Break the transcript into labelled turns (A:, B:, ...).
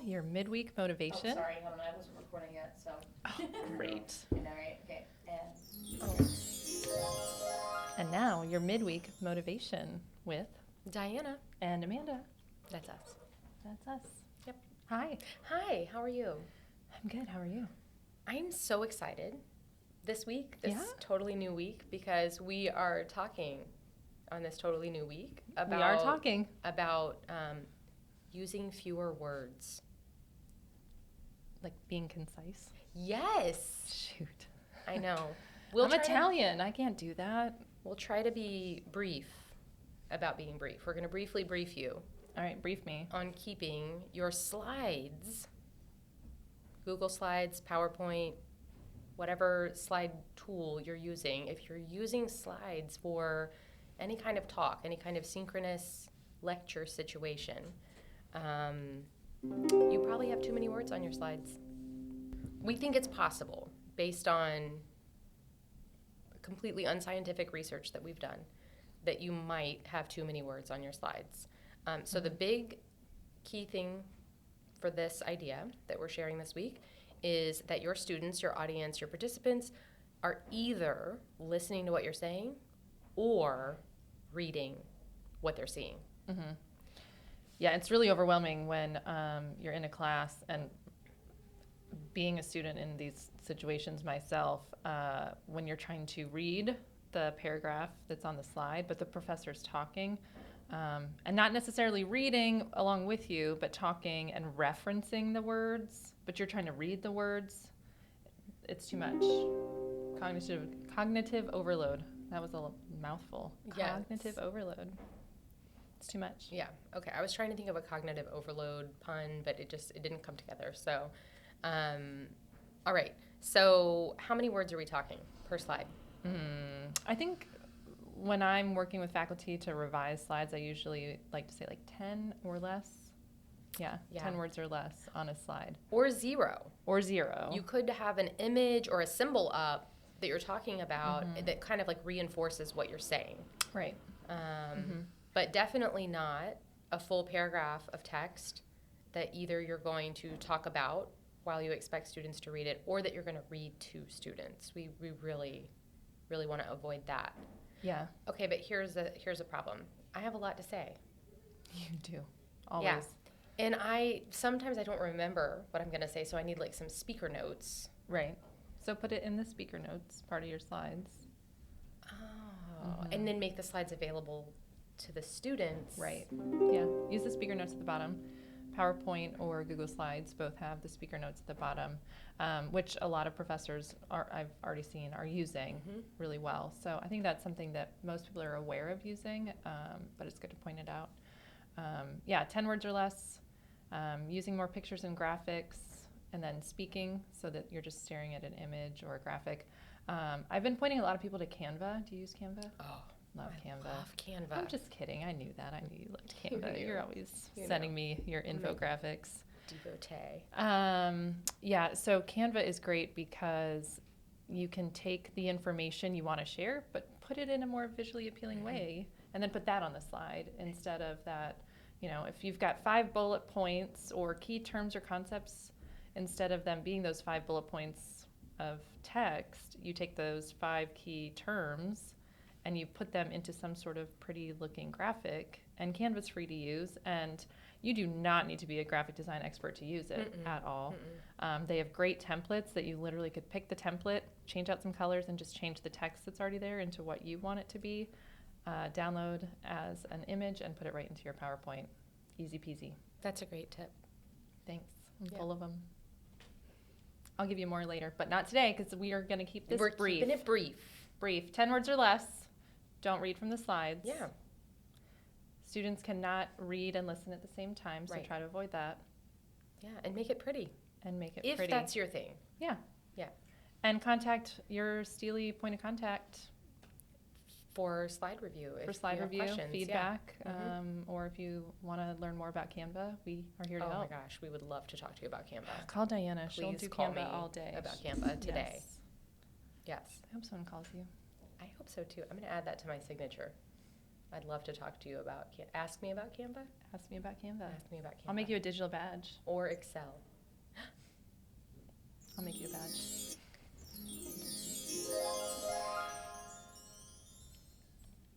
A: your midweek motivation.
B: Oh, sorry, hold on, I wasn't recording yet, so.
A: Oh, great.
B: I know, right? Okay, and.
A: Oh. And now your midweek motivation with
C: Diana.
A: and Amanda.
C: That's us.
A: That's us.
C: Yep.
A: Hi.
C: Hi, how are you?
A: I'm good. How are you?
C: I'm so excited this week,
A: Yeah?
C: totally new week, because we are talking on this totally new week about
A: We are talking
C: about using fewer words.
A: like being concise.
C: Yes.
A: Shoot.
C: I know.
A: I'm Italian. I can't do that.
C: We'll try to be brief about being brief. We're going to briefly brief you
A: All right, brief me.
C: on keeping your slides, Google Slides, PowerPoint, whatever slide tool you're using. If you're using slides for any kind of talk, any kind of synchronous lecture situation, you probably have too many words on your slides. We think it's possible, based on completely unscientific research that we've done, that you might have too many words on your slides. So the big key thing for this idea that we're sharing this week is that your students, your audience, your participants are either listening to what you're saying or reading what they're seeing.
A: Mm-hmm. Yeah, it's really overwhelming when you're in a class, and being a student in these situations myself, when you're trying to read the paragraph that's on the slide, but the professor's talking, and not necessarily reading along with you, but talking and referencing the words, but you're trying to read the words. It's too much. Cognitive overload. That was a mouthful.
C: Yes.
A: Cognitive overload. It's too much.
C: Yeah. Okay. I was trying to think of a cognitive overload pun, but it didn't come together. So, all right. So how many words are we talking per slide?
A: I think when I'm working with faculty to revise slides, I usually like to say like 10 or less. Yeah. 10 words or less on a slide.
C: Or zero.
A: Or zero.
C: You could have an image or a symbol up that you're talking about that kind of like reinforces what you're saying.
A: Right.
C: But definitely not a full paragraph of text that either you're going to talk about while you expect students to read it, or that you're going to read to students. We really, really want to avoid that.
A: Yeah.
C: Okay, but here's a problem. I have a lot to say.
A: You do. Always.
C: Yeah. And sometimes I don't remember what I'm going to say, so I need like some speaker notes.
A: Right. So put it in the speaker notes part of your slides.
C: Oh. And then make the slides available to the students.
A: Right. Yeah. Use the speaker notes at the bottom. PowerPoint or Google Slides both have the speaker notes at the bottom, which a lot of professors I've already seen are using really well. So I think that's something that most people are aware of using, but it's good to point it out. 10 words or less, using more pictures and graphics, and then speaking so that you're just staring at an image or a graphic. I've been pointing a lot of people to Canva. Do you use Canva?
C: Oh.
A: Love Canva.
C: Love Canva.
A: I'm just kidding. I knew that. I knew you loved
C: You
A: Canva.
C: knew.
A: You're always
C: You
A: sending
C: know.
A: me your infographics.
C: Devotee.
A: So Canva is great because you can take the information you want to share, but put it in a more visually appealing way, and then put that on the slide instead of that. You know, if you've got 5 bullet points or key terms or concepts, instead of them being those 5 bullet points of text, you take those 5 key terms and you put them into some sort of pretty looking graphic, and Canva's free to use, and you do not need to be a graphic design expert to use it at all. They have great templates that you literally could pick the template, change out some colors, and just change the text that's already there into what you want it to be, download as an image, and put it right into your PowerPoint. Easy peasy.
C: That's a great tip.
A: Thanks. I'm full of them. I'll give you more later, but not today because we are going to keep this brief.
C: We're keeping it brief.
A: Brief. 10 words or less. Don't read from the slides.
C: Yeah.
A: Students cannot read and listen at the same time, so try to avoid that.
C: Yeah, and make it pretty.
A: If
C: If that's your thing.
A: Yeah.
C: Yeah.
A: And contact your STLI point of contact
C: for slide review.
A: Feedback, or if you want to learn more about Canva, we are here to help.
C: Oh my gosh, we would love to talk to you about Canva.
A: Call Diana. She'll
C: Please
A: do
C: call
A: Canva
C: me
A: all day.
C: about Canva today.
A: Yes.
C: Yes.
A: I hope someone calls you.
C: I hope so too. I'm going to add that to my signature. I'd love to talk to you about, ask me about Canva,
A: Ask me about Canva.
C: ask me about Canva.
A: I'll make you a digital badge.
C: Or Excel.
A: I'll make you a badge.